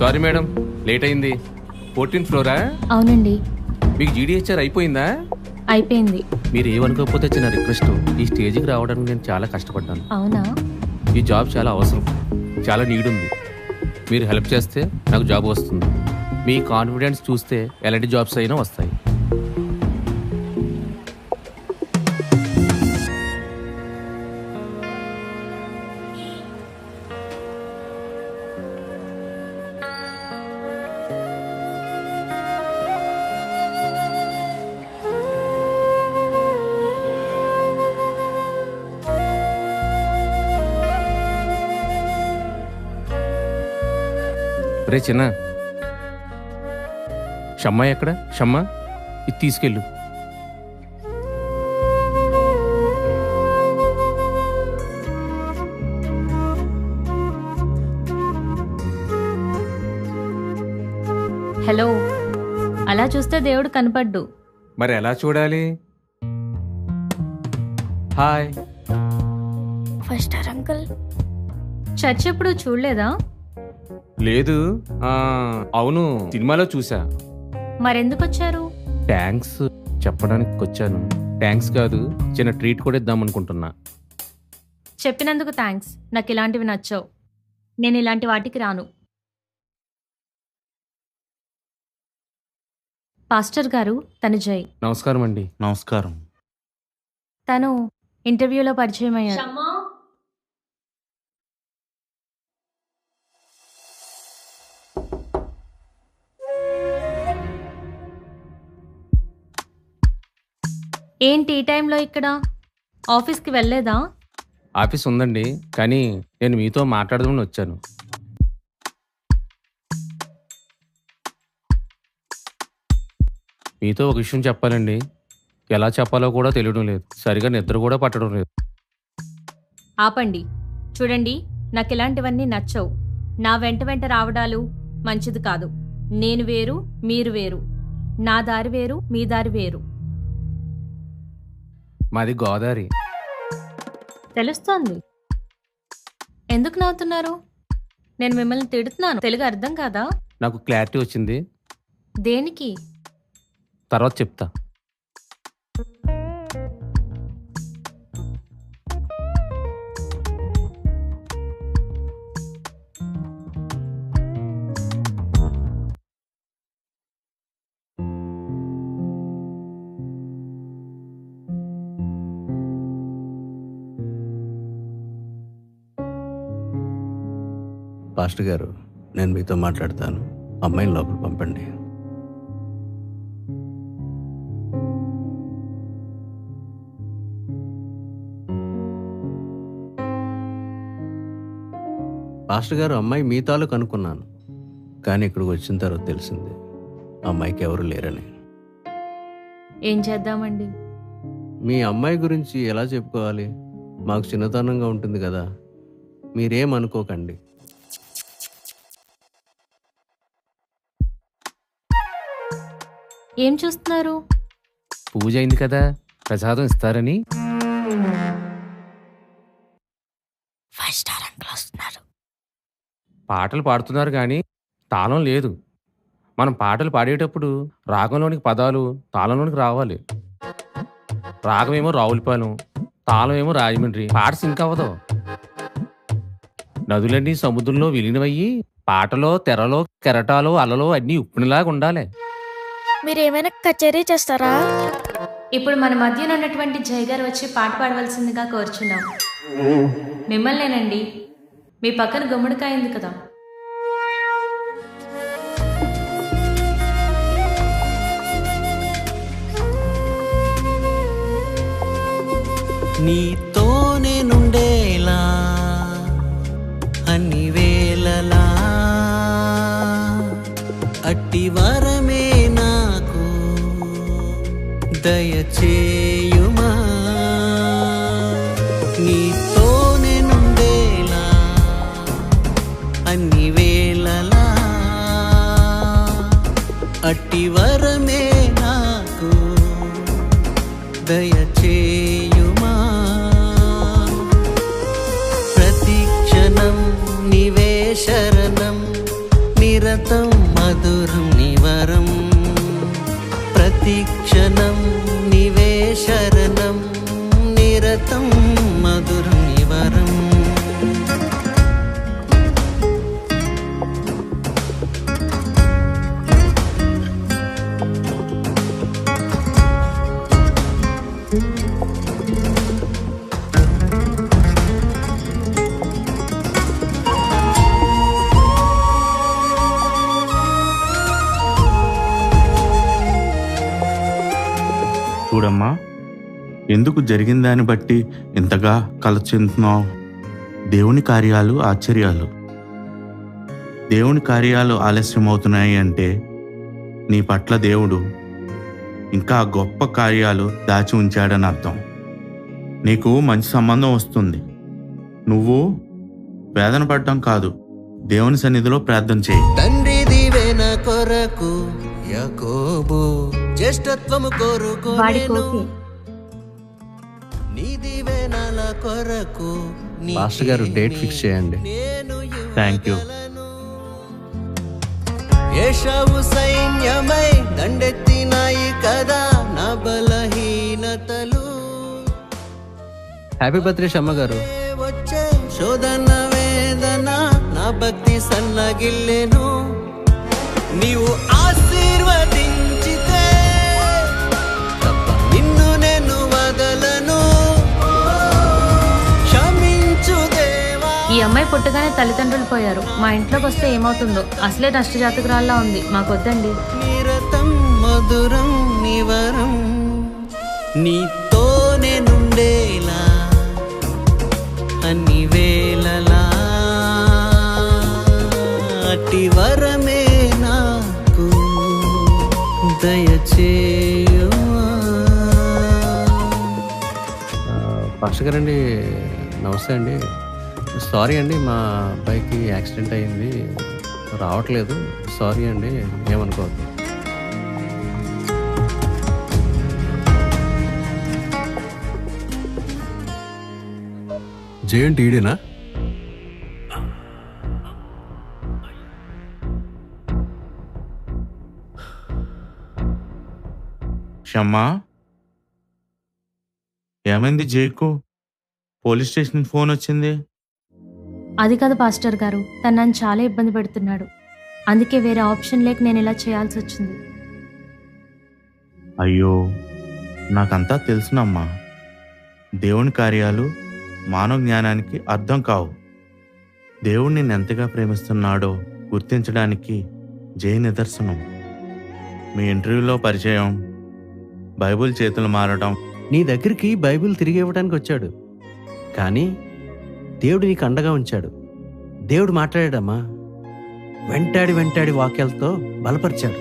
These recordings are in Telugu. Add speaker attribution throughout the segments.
Speaker 1: సారీ మేడం, లేట్ అయింది. 14th flora?
Speaker 2: అవునండి.
Speaker 1: మీకు జీడీహెచ్ఆర్ అయిపోయిందా?
Speaker 2: అయిపోయింది.
Speaker 1: మీరు ఏమనుకోకపోతే చిన్న రిక్వెస్ట్, ఈ స్టేజ్కి రావడానికి నేను చాలా కష్టపడ్డాను.
Speaker 2: అవునా?
Speaker 1: ఈ జాబ్ చాలా అవసరం, చాలా నీడ్ ఉంది. మీరు హెల్ప్ చేస్తే నాకు జాబ్ వస్తుంది. మీ కాన్ఫిడెన్స్ చూస్తే ఎలాంటి జాబ్స్ అయినా వస్తాయి. రే చిన్న, షమ్మా ఎక్కడ? షమ్మా, ఇది తీసుకెళ్ళు.
Speaker 2: హలో. అలా చూస్తే దేవుడు కనపడ్డు.
Speaker 1: మరి ఎలా చూడాలి? హాయ్.
Speaker 3: 5 star uncle.
Speaker 2: చర్చ్ ఎప్పుడు చూడలేదా?
Speaker 1: లేదు. అవును, సినిమాలో చూసా.
Speaker 2: మరెందుకు వచ్చారు?
Speaker 1: థ్యాంక్స్ చెప్పడానికి వచ్చాను. థ్యాంక్స్ కాదు, చిన్న ట్రీట్ కూడా ఇద్దామనుకుంటున్నా.
Speaker 2: చెప్పినందుకు థ్యాంక్స్. నాకు ఇలాంటివి నచ్చవు. నేను ఇలాంటి వాటికి రాను. పాస్టర్ గారు, తను జై.
Speaker 1: నమస్కారం అండి.
Speaker 4: నమస్కారం.
Speaker 2: తను ఇంటర్వ్యూలో పరిచయం అయ్యారు. ఏంటి ఈ టైంలో ఇక్కడ? ఆఫీస్కి వెళ్ళలేదా?
Speaker 1: ఆఫీస్ ఉందండి, కానీ నేను మీతో మాట్లాడదామని వచ్చాను. మీతో ఒక విషయం చెప్పాలండి. ఎలా చెప్పాలో కూడా తెలియడం లేదు. సరిగా నిద్ర కూడా పట్టడం లేదు.
Speaker 2: ఆపండి. చూడండి, నాకు ఇలాంటివన్నీ నచ్చవు. నా వెంట వెంట రావడాలు మంచిది కాదు. నేను వేరు, మీరు వేరు. నా దారి వేరు, మీ దారి వేరు.
Speaker 1: మాది గోదావరి.
Speaker 2: తెలుస్తోంది. ఎందుకు నవ్వుతున్నారు? నేను మిమ్మల్ని తిడుతున్నాను. తెలుగు అర్థం కాదా?
Speaker 1: నాకు క్లారిటీ వచ్చింది.
Speaker 2: దేనికి?
Speaker 1: తర్వాత చెప్తా.
Speaker 4: పాస్టర్ గారు, నేను మీతో మాట్లాడతాను. అమ్మాయిని లోపల పంపండి. పాస్టర్ గారు, అమ్మాయి మీ తాలూకు అనుకున్నాను, కానీ ఇక్కడికి వచ్చిన తర్వాత తెలిసింది అమ్మాయికి ఎవరు లేరని.
Speaker 2: ఏం చేద్దామండి?
Speaker 4: మీ అమ్మాయి గురించి ఎలా చెప్పుకోవాలి? మాకు చిన్నతనంగా ఉంటుంది కదా, మీరేమనుకోకండి.
Speaker 2: ఏం చూస్తున్నారు?
Speaker 1: పూజ అయింది కదా, ప్రసాదం ఇస్తారని.
Speaker 3: 5 స్టార్ అంకుల్ వస్తున్నారు.
Speaker 1: పాటలు పాడుతున్నారు కానీ తాళం లేదు. మనం పాటలు పాడేటప్పుడు రాగంలోనికి పదాలు తాళంలోనికి రావాలి. రాగమేమో రావులపాలెం, తాళం ఏమో రాజమండ్రి. పాట సింక్ అవ్వదు. నదులన్నీ సముద్రంలో విలీనమయ్యి పాటలో తెరలో కెరటాలో అలలో అన్నీ ఉప్పునిలాగా ఉండాలి.
Speaker 3: మీరేమైనా కచేరీ చేస్తారా?
Speaker 2: ఇప్పుడు మన మధ్యన ఉన్నటువంటి జై గారు వచ్చి పాట పాడవలసిందిగా కోరుచున్నాం. మిమ్మల్నేనండి. మీ పక్కన గుమ్మడికాయ ఉంది కదా.
Speaker 5: నీతోనే నుండేలా అన్ని వేళలా అట్టి వరమే నాకు దయచేయుమా. నీతోనే నుండేలా అన్ని వేళలా అట్టి వరమే నాకు దయచేయుమా. ప్రతి క్షణం నివే శరణం నిర నిరతం మధురం నివరం ప్రతిక్షణం నివే శరణం నిరతం మధురం నివరం.
Speaker 6: చూడమ్మా, ఎందుకు జరిగిన దాన్ని బట్టి ఇంతగా కలత చెందుతున్నావు? దేవుని కార్యాలు ఆశ్చర్యాలు. దేవుని కార్యాలు ఆలస్యం అవుతున్నాయి అంటే నీ పట్ల దేవుడు ఇంకా గొప్ప కార్యాలు దాచి ఉంచాడని అర్థం. నీకు మంచి సంబంధం వస్తుంది. నువ్వు వేదన పడటం కాదు, దేవుని సన్నిధిలో ప్రార్థన చేయి.
Speaker 5: తండ్రి దీవెన కొరకు యాకోబు జ్యేష్ఠత్వము
Speaker 2: వాడి
Speaker 5: కోరుకొనెను
Speaker 2: కోపి
Speaker 5: నీ దీవెనల కొరకు
Speaker 4: పాస్టర్ గారు డేట్ ఫిక్స్ చేయండి.
Speaker 5: నేను
Speaker 6: థ్యాంక్ యూ.
Speaker 5: ఏషావు సైన్యమై దండెత్తినాయి కదా నా బలహీనతలు.
Speaker 4: హ్యాపీ బర్త్డే శమ్మ గారు.
Speaker 5: వచ్చే శోధన వేదన నా భక్తి సన్నగిల్లెను. నీవు ఆశీర్వదించితే నిన్ను నేను వదలను. క్షమించు దేవా.
Speaker 2: ఈ అమ్మాయి పుట్టగానే తల్లిదండ్రులు పోయారు. మా ఇంట్లోకి వస్తే ఏమవుతుందో, అసలే నష్టజాతకురాల్లా ఉంది. మాకొద్దండి.
Speaker 5: నిరతం మధురం నివరం నీతోనే నుండేలా అన్ని వేళలా అట్టి వరమే నాకు దయచేయుమా.
Speaker 4: పాస్టర్ గారండి, నమస్తే అండి. సారీ అండి, మా అబ్బాయికి యాక్సిడెంట్ అయింది, రావట్లేదు. సారీ అండి, ఏమనుకోవద్దు.
Speaker 7: జయంట్ ఈడేనా?
Speaker 6: క్షమ్మా, ఏమైంది జైకు? పోలీస్ స్టేషన్ ఫోన్ వచ్చింది.
Speaker 2: అది కాదు పాస్టర్ గారు, తను నన్ను చాలా ఇబ్బంది పెడుతున్నాడు. అందుకే వేరే ఆప్షన్ లేక నేను ఇలా చేయాల్సి వచ్చింది.
Speaker 6: అయ్యో, నాకంతా తెలుసునమ్మా. దేవుని కార్యాలు మానవ జ్ఞానానికి అర్థం కావు. దేవుడు నిన్ను ఎంతగా ప్రేమిస్తున్నాడో గుర్తించడానికి జై నిదర్శనం. మీ ఇంటర్వ్యూలో పరిచయం, బైబిల్ చేతులు మారడం.
Speaker 4: నీ దగ్గరికి బైబిల్ తిరిగి ఇవ్వడానికి వచ్చాడు, కానీ దేవుడు నీకు అండగా ఉంచాడు. దేవుడు మాట్లాడాడమ్మా, వెంటాడి వాక్యాలతో బలపరిచాడు.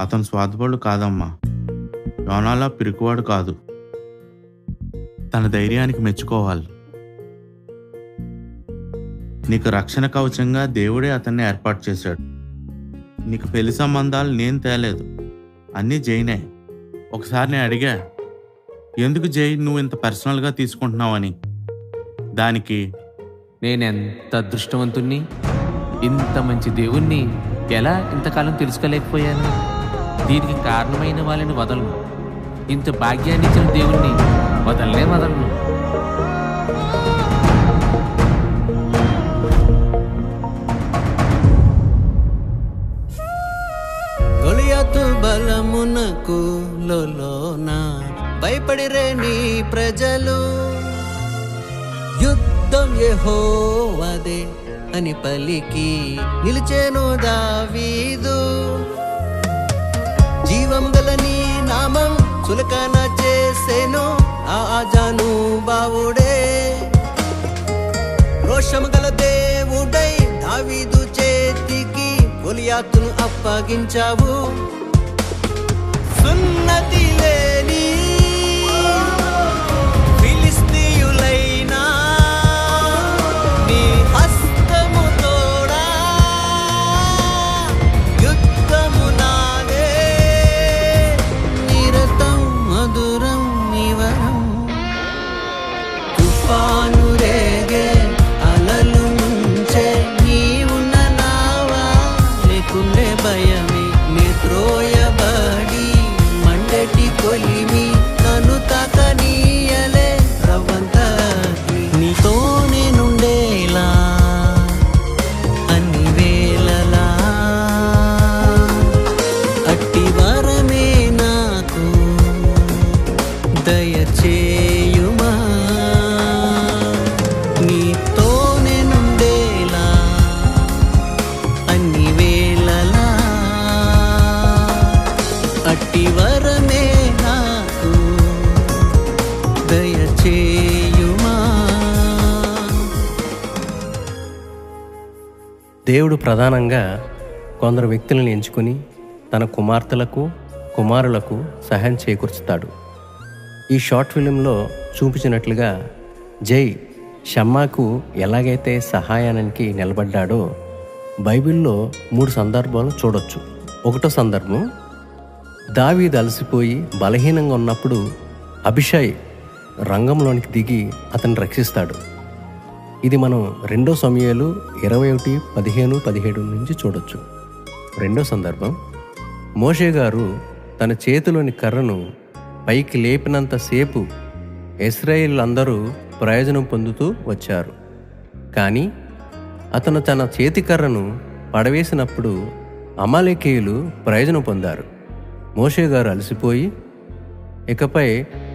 Speaker 6: అతను స్వార్థపరుడు కాదమ్మా, యోనాలా పిరికివాడు కాదు. తన ధైర్యానికి మెచ్చుకోవాలి. నీకు రక్షణ కవచంగా దేవుడే అతన్ని ఏర్పాటు చేశాడు. నీకు పెళ్లి సంబంధాలు నేను తేలేదు, అన్నీ జైనే. ఒకసారి నేను అడిగా, ఎందుకు జై నువ్వు ఇంత పర్సనల్గా తీసుకుంటున్నావని. దానికి
Speaker 1: నేనెంత అదృష్టవంతుణ్ణి, ఇంత మంచి దేవుణ్ణి ఎలా ఇంతకాలం తెలుసుకోలేకపోయాను. దీనికి కారణమైన వాళ్ళని వదలను. ఇంత భాగ్యాన్ని ఇచ్చిన దేవుణ్ణి వదలను.
Speaker 5: గొలియాతు బలమునకు లోన భయపడిరే నీ ప్రజలు. యుద్ధం యెహోవాదే అని పలికి నిలిచేను దావీదు. జీవం గల నీ నామం చులకన చేసేను ఆ జానుబావుడే. రోషం గల దేవుడై దావీదు చేతికి గొలియాతును అప్పగించావు. సున్నతి లేని దయచేయుమా నీతోనే నుండేలా అన్ని వేళలా అట్టి వరమే నాకు దయచేయుమా.
Speaker 4: దేవుడు ప్రధానంగా కొందరు వ్యక్తులను ఎంచుకుని తన కుమార్తెలకు కుమారులకు సహాయం చేకూర్చుతాడు. ఈ షార్ట్ ఫిలింలో చూపించినట్లుగా జై షమ్మాకు ఎలాగైతే సహాయానికి నిలబడ్డాడో బైబిల్లో 3 సందర్భాలు చూడొచ్చు. ఒకటో సందర్భం, దావీదు అలసిపోయి బలహీనంగా ఉన్నప్పుడు అభిషై రంగంలోనికి దిగి అతన్ని రక్షిస్తాడు. ఇది మనం 2 సమూయేలు 21:15-17 నుంచి చూడొచ్చు. రెండో సందర్భం, మోషే గారు తన చేతిలోని కర్రను పైకి లేపినంతసేపు ఇశ్రాయేలు అందరూ ప్రయోజనం పొందుతూ వచ్చారు. కానీ అతను తన చేతి కర్రను పడవేసినప్పుడు అమాలేకీయులు ప్రయోజనం పొందారు. మోషే గారు అలసిపోయి ఇకపై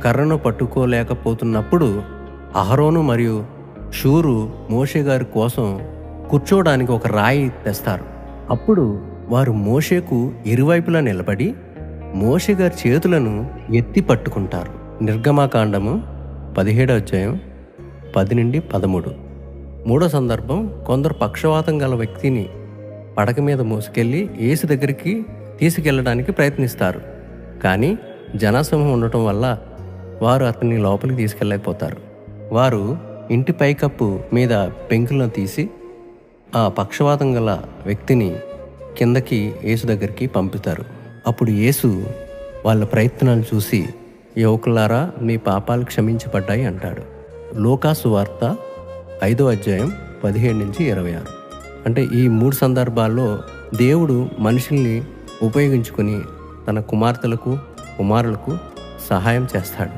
Speaker 4: కర్రను పట్టుకోలేకపోతున్నప్పుడు అహరోను మరియు షూరు మోషే గారి కోసం కూర్చోవడానికి ఒక రాయి తెస్తారు. అప్పుడు వారు మోషేకు ఇరువైపులా నిలబడి మోషే గారి చేతులను ఎత్తి పట్టుకుంటారు. నిర్గమాకాండము 17:10-13. మూడో సందర్భం, కొందరు పక్షవాతం గల వ్యక్తిని పడక మీద మోసుకెళ్ళి యేసు దగ్గరికి తీసుకెళ్ళడానికి ప్రయత్నిస్తారు. కానీ జనసమూహం ఉండటం వల్ల వారు అతన్ని లోపలికి తీసుకెళ్ళలేకపోతారు. వారు ఇంటి పైకప్పు మీద పెంకులను తీసి ఆ పక్షవాతం గల వ్యక్తిని కిందకి యేసు దగ్గరికి పంపుతారు. అప్పుడు యేసు వాళ్ళ ప్రయత్నాలు చూసి, యువకులారా మీ పాపాలు క్షమించబడ్డాయి అంటాడు. లూకాసు వార్త 5:17-26. అంటే ఈ 3 సందర్భాల్లో దేవుడు మనుషుల్ని ఉపయోగించుకొని తన కుమార్తెలకు కుమారులకు సహాయం చేస్తాడు.